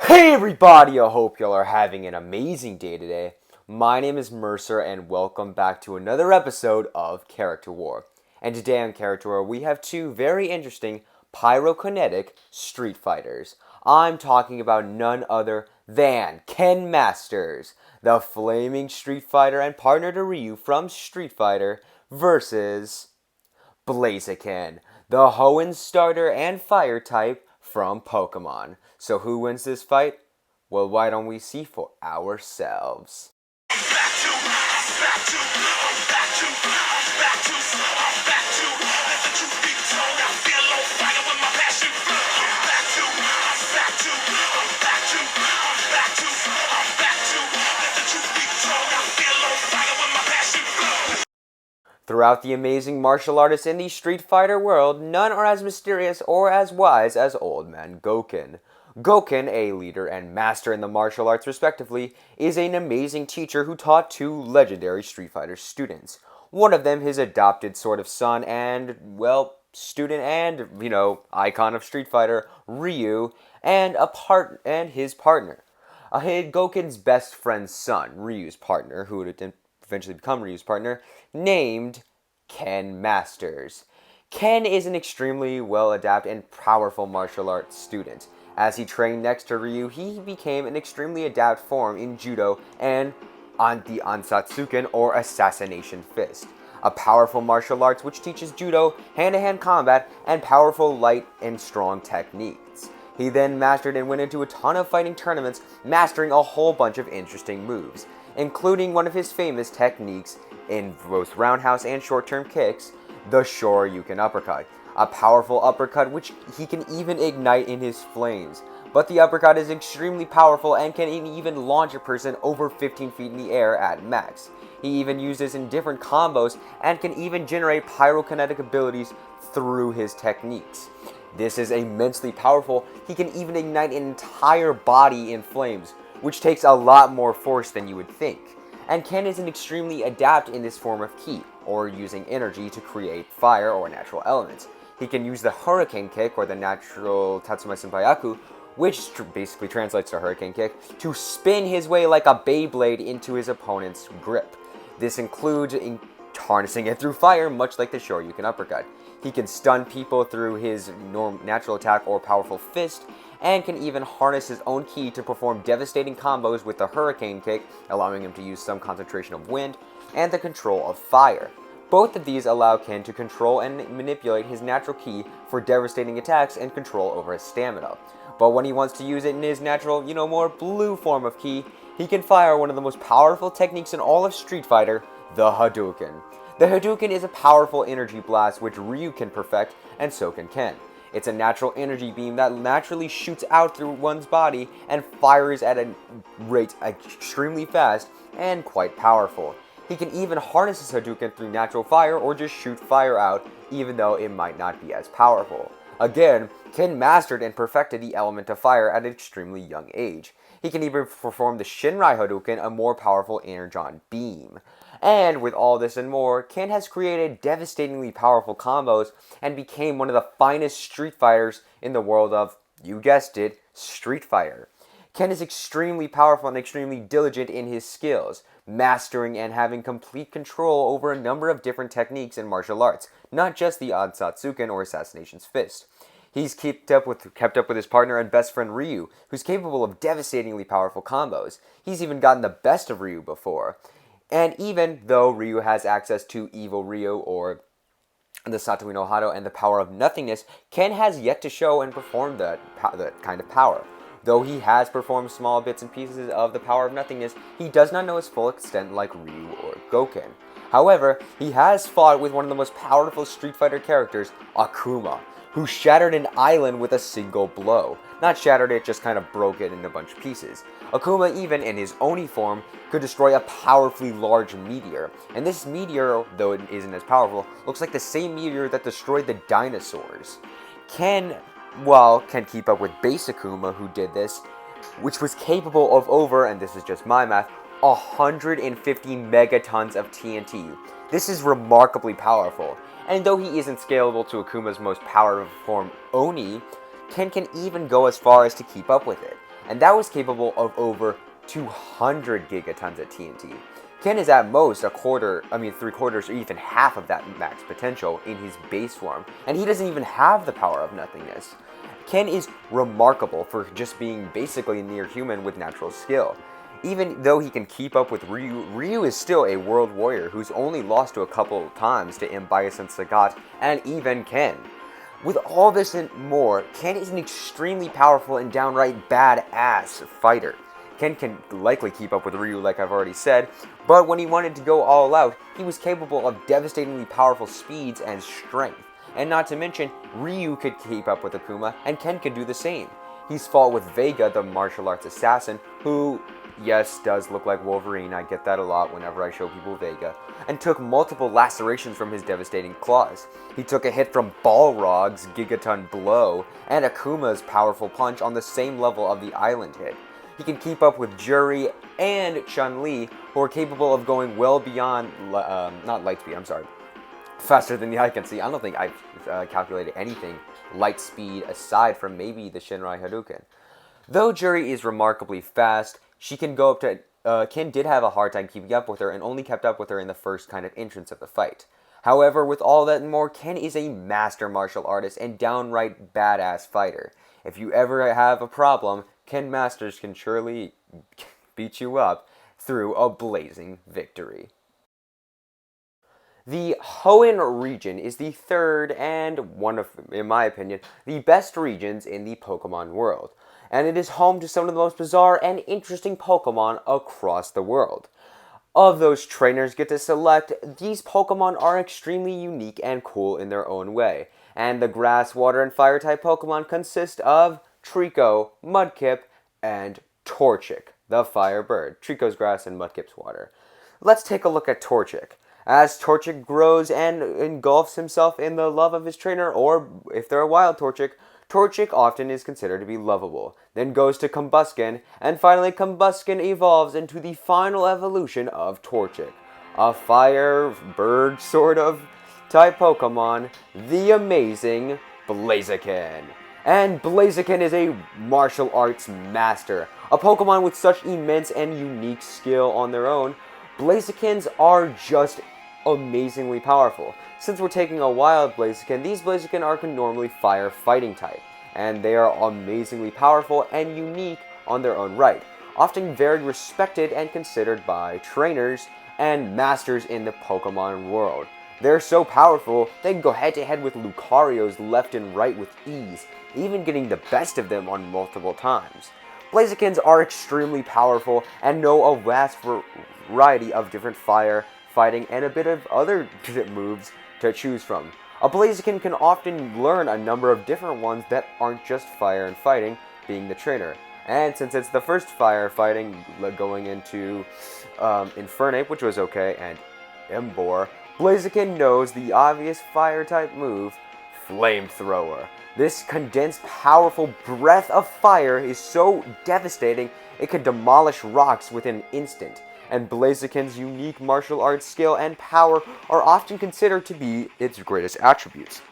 Hey everybody, I hope y'all are having an amazing day today. My name is Mercer and welcome back to another episode of Character War. And today on Character War we have two very interesting pyrokinetic street fighters. I'm talking about none other than Ken Masters, the flaming street fighter and partner to Ryu from Street Fighter, versus Blaziken, the Hoenn starter and fire type from Pokemon. So who wins this fight? Well, why don't we see for ourselves? Throughout the amazing martial artists in the Street Fighter world, none are as mysterious or as wise as Old Man Gouken. Gouken, a leader and master in the martial arts respectively, is an amazing teacher who taught two legendary Street Fighter students. One of them his adopted sort of son and, well, student and, icon of Street Fighter, Ryu, and his partner. Gouken's best friend's son, Ryu's partner, who would eventually become Ryu's partner, named Ken Masters. Ken is an extremely well-adapted and powerful martial arts student. As he trained next to Ryu, he became an extremely adept form in Judo and on the Ansatsuken or Assassination Fist, a powerful martial arts which teaches Judo, hand-to-hand combat, and powerful light and strong techniques. He then mastered and went into a ton of fighting tournaments, mastering a whole bunch of interesting moves, including one of his famous techniques in both roundhouse and short-term kicks, the Shoryuken uppercut, a powerful uppercut which he can even ignite in his flames. But the uppercut is extremely powerful and can even launch a person over 15 feet in the air at max. He even uses in different combos and can even generate pyrokinetic abilities through his techniques. This is immensely powerful. He can even ignite an entire body in flames, which takes a lot more force than you would think. And Ken is an extremely adept in this form of ki, or using energy to create fire or natural elements. He can use the Hurricane Kick, or the natural Tatsumai Senpaiaku, which basically translates to Hurricane Kick, to spin his way like a Beyblade into his opponent's grip. This includes harnessing it through fire, much like the Shoryuken uppercut. He can stun people through his natural attack or powerful fist, and can even harness his own ki to perform devastating combos with the Hurricane Kick, allowing him to use some concentration of wind, and the control of fire. Both of these allow Ken to control and manipulate his natural ki for devastating attacks and control over his stamina. But when he wants to use it in his natural, more blue form of ki, he can fire one of the most powerful techniques in all of Street Fighter, the Hadouken. The Hadouken is a powerful energy blast which Ryu can perfect, and so can Ken. It's a natural energy beam that naturally shoots out through one's body and fires at a rate extremely fast and quite powerful. He can even harness his Hadouken through natural fire or just shoot fire out, even though it might not be as powerful. Again, Ken mastered and perfected the element of fire at an extremely young age. He can even perform the Shinrai Hadouken, a more powerful energon beam. And with all this and more, Ken has created devastatingly powerful combos and became one of the finest Street Fighters in the world of, you guessed it, Street Fighter. Ken is extremely powerful and extremely diligent in his skills, mastering and having complete control over a number of different techniques in martial arts, not just the Ansatsuken or Assassination's Fist. He's kept up with his partner and best friend Ryu, who's capable of devastatingly powerful combos. He's even gotten the best of Ryu before. And even though Ryu has access to Evil Ryu or the Satoii no Hado and the power of nothingness, Ken has yet to show and perform that kind of power. Though he has performed small bits and pieces of the power of nothingness, he does not know its full extent like Ryu or Gouken. However, he has fought with one of the most powerful Street Fighter characters, Akuma, who shattered an island with a single blow. Not shattered it, just kind of broke it into a bunch of pieces. Akuma, even in his Oni form, could destroy a powerfully large meteor. And this meteor, though it isn't as powerful, looks like the same meteor that destroyed the dinosaurs. Ken keep up with base Akuma, who did this, which was capable of over, and this is just my math, 150 megatons of TNT. This is remarkably powerful, and though he isn't scalable to Akuma's most powerful form, Oni, Ken can even go as far as to keep up with it. and that was capable of over 200 gigatons of TNT. Ken is at most three-quarters or even half of that max potential in his base form, and he doesn't even have the power of nothingness. Ken is remarkable for just being basically near human with natural skill. Even though he can keep up with Ryu, Ryu is still a world warrior who's only lost to a couple times to Bias and Sagat, and even Ken. With all this and more, Ken is an extremely powerful and downright badass fighter. Ken can likely keep up with Ryu like I've already said, but when he wanted to go all out, he was capable of devastatingly powerful speeds and strength. And not to mention, Ryu could keep up with Akuma, and Ken could do the same. He's fought with Vega, the martial arts assassin, who, yes, does look like Wolverine, I get that a lot whenever I show people Vega, and took multiple lacerations from his devastating claws. He took a hit from Balrog's Gigaton Blow, and Akuma's powerful punch on the same level of the island hit. He can keep up with Juri and Chun-Li, who are capable of going well beyond, not light speed, faster than the eye can see. I don't think I've calculated anything light speed aside from maybe the Shinrai Hadouken. Though Juri is remarkably fast, she can go up to, Ken did have a hard time keeping up with her and only kept up with her in the first kind of entrance of the fight. However, with all that and more, Ken is a master martial artist and downright badass fighter. If you ever have a problem, Ken Masters can surely beat you up through a blazing victory. The Hoenn region is the third and one of, in my opinion, the best regions in the Pokemon world, and it is home to some of the most bizarre and interesting Pokemon across the world. Of those trainers get to select, these Pokemon are extremely unique and cool in their own way, and the Grass, Water, and Fire-type Pokemon consist of Trico, Mudkip, and Torchic, the Firebird. Trico's grass and Mudkip's water. Let's take a look at Torchic. As Torchic grows and engulfs himself in the love of his trainer, or if they're a wild Torchic, Torchic often is considered to be lovable, then goes to Combusken, and finally Combusken evolves into the final evolution of Torchic, a fire bird sort of type Pokemon, the amazing Blaziken. And Blaziken is a martial arts master, a Pokemon with such immense and unique skill on their own. Blazikens are just amazingly powerful. Since we're taking a wild Blaziken, these Blaziken are normally fire fighting type, and they are amazingly powerful and unique on their own right, often very respected and considered by trainers and masters in the Pokemon world. They're so powerful, they can go head to head with Lucarios left and right with ease, even getting the best of them on multiple times. Blazikens are extremely powerful and know a vast variety of different fire, fighting, and a bit of other moves to choose from. A Blaziken can often learn a number of different ones that aren't just fire and fighting, being the trainer. And since it's the first fire fighting going into Infernape, which was okay, and Emboar, Blaziken knows the obvious fire-type move, Flamethrower. This condensed, powerful breath of fire is so devastating it can demolish rocks within an instant, and Blaziken's unique martial arts skill and power are often considered to be its greatest attributes.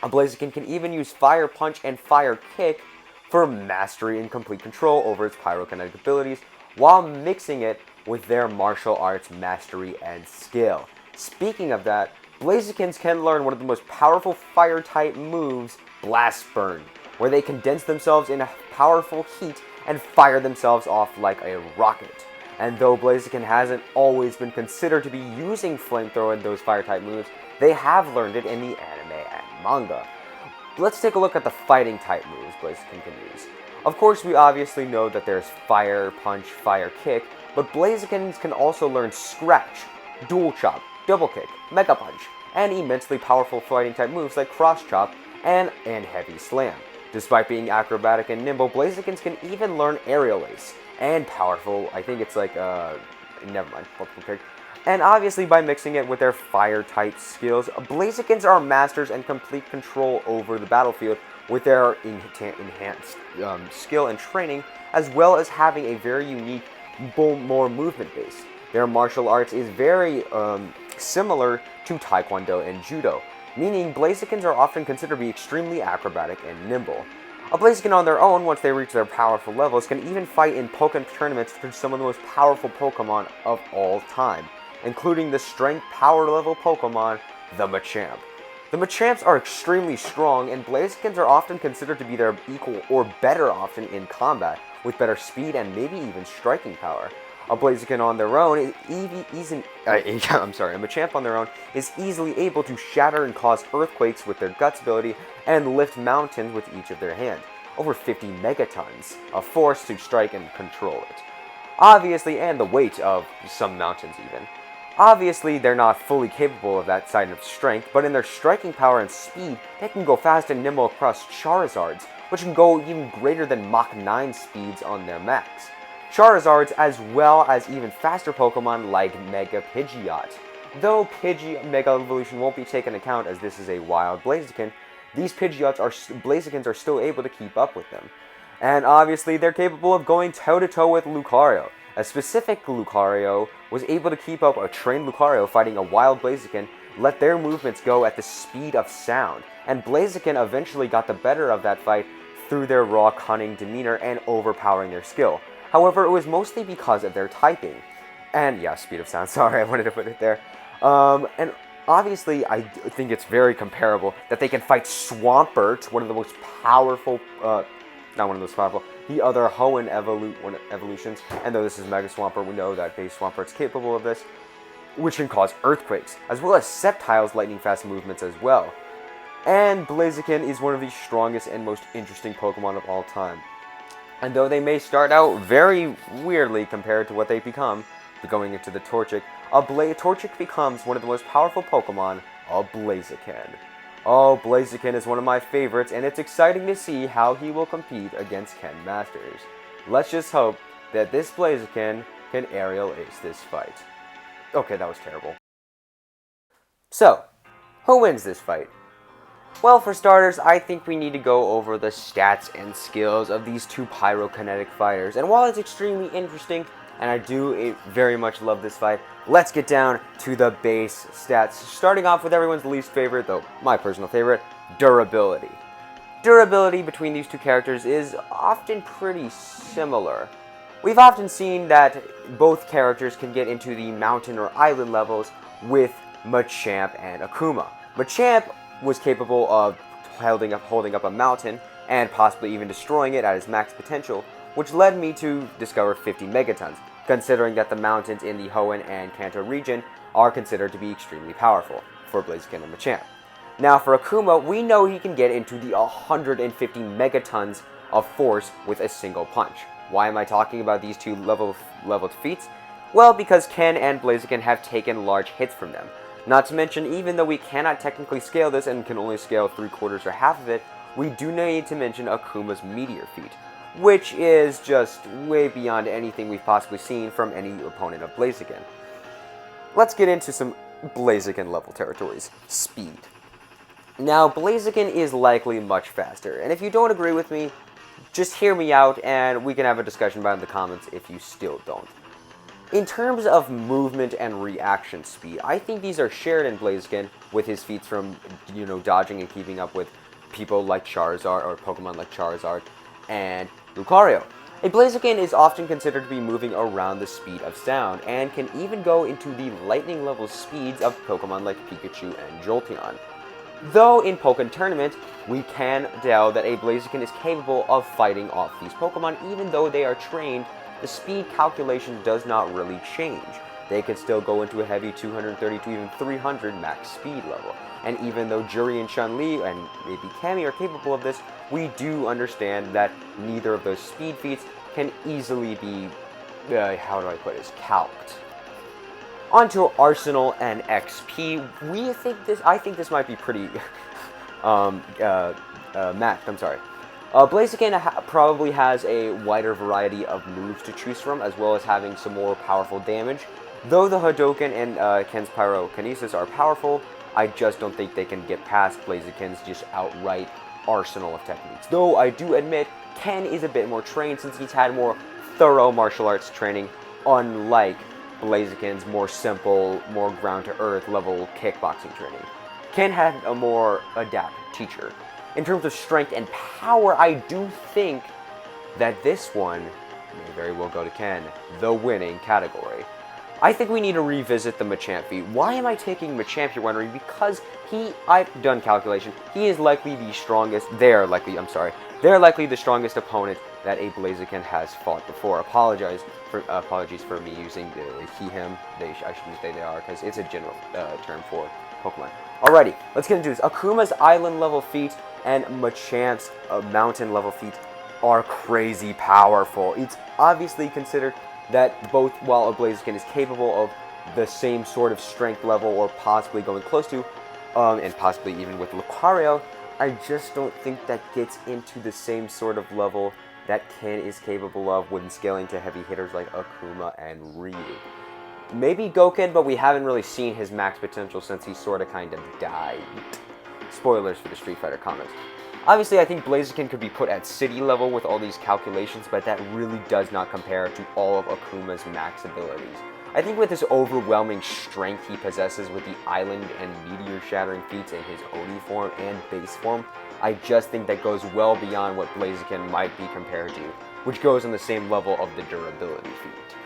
A Blaziken can even use Fire Punch and Fire Kick for mastery and complete control over its pyrokinetic abilities, while mixing it with their martial arts mastery and skill. Speaking of that, Blazikens can learn one of the most powerful fire-type moves, Blast Burn, where they condense themselves in a powerful heat and fire themselves off like a rocket. And though Blaziken hasn't always been considered to be using Flamethrower and those fire-type moves, they have learned it in the anime and manga. Let's take a look at the fighting-type moves Blaziken can use. Of course, we obviously know that there's Fire Punch, Fire Kick, but Blazikens can also learn Scratch, Dual Chop, Double Kick, Mega Punch, and immensely powerful fighting-type moves like Cross Chop and Heavy Slam. Despite being acrobatic and nimble, Blazikens can even learn Aerial Ace, and powerful, I think it's like, never mind, and obviously by mixing it with their fire-type skills, Blazikens are masters and complete control over the battlefield with their enhanced skill and training, as well as having a very unique, more movement base. Their martial arts is very similar to Taekwondo and Judo, meaning Blazikens are often considered to be extremely acrobatic and nimble. A Blaziken on their own, once they reach their powerful levels, can even fight in Pokémon tournaments for some of the most powerful Pokémon of all time, including the strength power level Pokémon, the Machamp. The Machamps are extremely strong, and Blazikens are often considered to be their equal or better often in combat, with better speed and maybe even striking power. A Blaziken on their own a Machamp on their own is easily able to shatter and cause earthquakes with their Guts ability and lift mountains with each of their hands. Over 50 megatons of force to strike and control it. Obviously, and the weight of some mountains even. Obviously, they're not fully capable of that side of strength, but in their striking power and speed, they can go fast and nimble across Charizards, which can go even greater than Mach 9 speeds on their max. Charizards, as well as even faster Pokemon like Mega Pidgeot. Though Mega Evolution won't be taken account as this is a wild Blaziken, these Blazikens are still able to keep up with them. And obviously, they're capable of going toe-to-toe with Lucario. A specific Lucario was able to keep up a trained Lucario fighting a wild Blaziken, let their movements go at the speed of sound, and Blaziken eventually got the better of that fight through their raw, cunning demeanor and overpowering their skill. However, it was mostly because of their typing. And yeah, speed of sound, sorry, I wanted to put it there. And obviously, I think it's very comparable that they can fight Swampert, one of the most powerful, not one of the most powerful, the other Hoenn evolutions. And though this is Mega Swampert, we know that base Swampert's capable of this, which can cause earthquakes, as well as Sceptile's lightning-fast movements as well. And Blaziken is one of the strongest and most interesting Pokemon of all time. And though they may start out very weirdly compared to what they become, going into the Torchic, Torchic becomes one of the most powerful Pokemon, a Blaziken. Oh, Blaziken is one of my favorites, and it's exciting to see how he will compete against Ken Masters. Let's just hope that this Blaziken can aerial ace this fight. Okay, that was terrible. So, who wins this fight? Well, for starters, I think we need to go over the stats and skills of these two pyrokinetic fighters. And while it's extremely interesting, and I do very much love this fight, let's get down to the base stats. Starting off with everyone's least favorite, though my personal favorite, durability. Durability between these two characters is often pretty similar. We've often seen that both characters can get into the mountain or island levels with Machamp and Akuma. Machamp was capable of holding up a mountain and possibly even destroying it at his max potential, which led me to discover 50 megatons, considering that the mountains in the Hoenn and Kanto region are considered to be extremely powerful for Blaziken and Machamp. Now for Akuma, we know he can get into the 150 megatons of force with a single punch. Why am I talking about these two leveled feats? Well, because Ken and Blaziken have taken large hits from them. Not to mention, even though we cannot technically scale this and can only scale 3/4 or half of it, we do need to mention Akuma's Meteor feat, which is just way beyond anything we've possibly seen from any opponent of Blaziken. Let's get into some Blaziken level territories. Speed. Now, Blaziken is likely much faster, and if you don't agree with me, just hear me out and we can have a discussion about it in the comments if you still don't. In terms of movement and reaction speed, I think these are shared in Blaziken with his feats from, dodging and keeping up with people like Charizard, or Pokemon like Charizard and Lucario. A Blaziken is often considered to be moving around the speed of sound, and can even go into the lightning level speeds of Pokemon like Pikachu and Jolteon. Though in Pokémon tournament, we can tell that a Blaziken is capable of fighting off these Pokemon, even though they are trained. The speed calculation does not really change. They can still go into a heavy 230 to even 300 max speed level. And even though Juri and Chun-Li and maybe Cammy are capable of this, we do understand that neither of those speed feats can easily be, calced. Onto Arsenal and XP, I think this might be pretty matched, I'm sorry. Blaziken probably has a wider variety of moves to choose from, as well as having some more powerful damage. Though the Hadoken and Ken's Pyrokinesis are powerful, I just don't think they can get past Blaziken's just outright arsenal of techniques. Though I do admit, Ken is a bit more trained since he's had more thorough martial arts training, unlike Blaziken's more simple, more ground-to-earth level kickboxing training. Ken had a more adept teacher. in terms of strength and power, I do think that this one may very well go to Ken, the winning category. I think we need to revisit the Machamp feat. Why am I taking Machamp, you're wondering? Because I've done calculation, he is likely the strongest, they're likely the strongest opponent that a Blaziken has fought before. Apologies for me using the he, him, I shouldn't say they are, because it's a general term for Pokemon. Alrighty, let's get into this. Akuma's island level feat and Machamp's mountain level feat are crazy powerful. It's obviously considered that both, while a Blaziken is capable of the same sort of strength level, or possibly going close to, and possibly even with Lucario, I just don't think that gets into the same sort of level that Ken is capable of when scaling to heavy hitters like Akuma and Ryu. Maybe Goken, but we haven't really seen his max potential since he sort of kind of died. Spoilers for the Street Fighter comics. Obviously, I think Blaziken could be put at city level with all these calculations, but that really does not compare to all of Akuma's max abilities. I think with this overwhelming strength he possesses with the Island and Meteor Shattering feats in his Oni form and base form, I just think that goes well beyond what Blaziken might be compared to, which goes on the same level of the durability feat.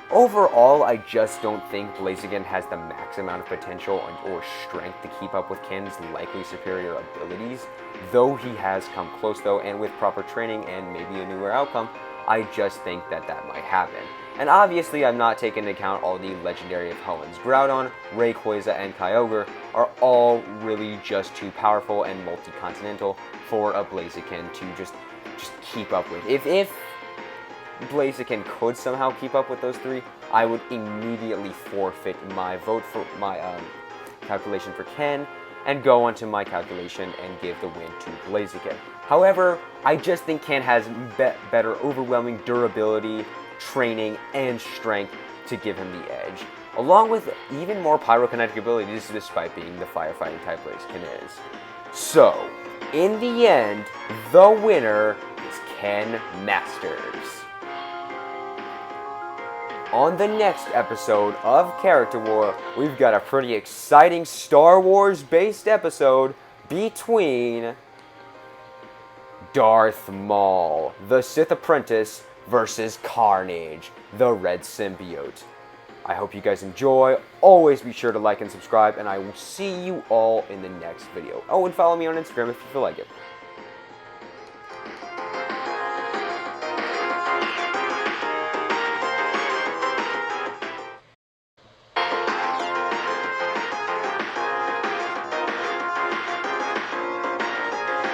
Overall, I just don't think Blaziken has the max amount of potential or strength to keep up with Ken's likely superior abilities, though he has come close though, and with proper training and maybe a newer outcome, I just think that might happen. And obviously, I'm not taking into account all the legendary opponents. Groudon, Rayquaza, and Kyogre are all really just too powerful and multi-continental for a Blaziken to just keep up with. If Blaziken could somehow keep up with those three, I would immediately forfeit my vote for my calculation for Ken and go onto my calculation and give the win to Blaziken. However, I just think Ken has better overwhelming durability, training, and strength to give him the edge, along with even more pyrokinetic abilities despite being the firefighting type Blaziken is. So, in the end, the winner is Ken Masters. On the next episode of Character War, we've got a pretty exciting Star Wars-based episode between Darth Maul, the Sith Apprentice, versus Carnage, the Red Symbiote. I hope you guys enjoy. Always be sure to like and subscribe, and I will see you all in the next video. Oh, and follow me on Instagram if you feel like it.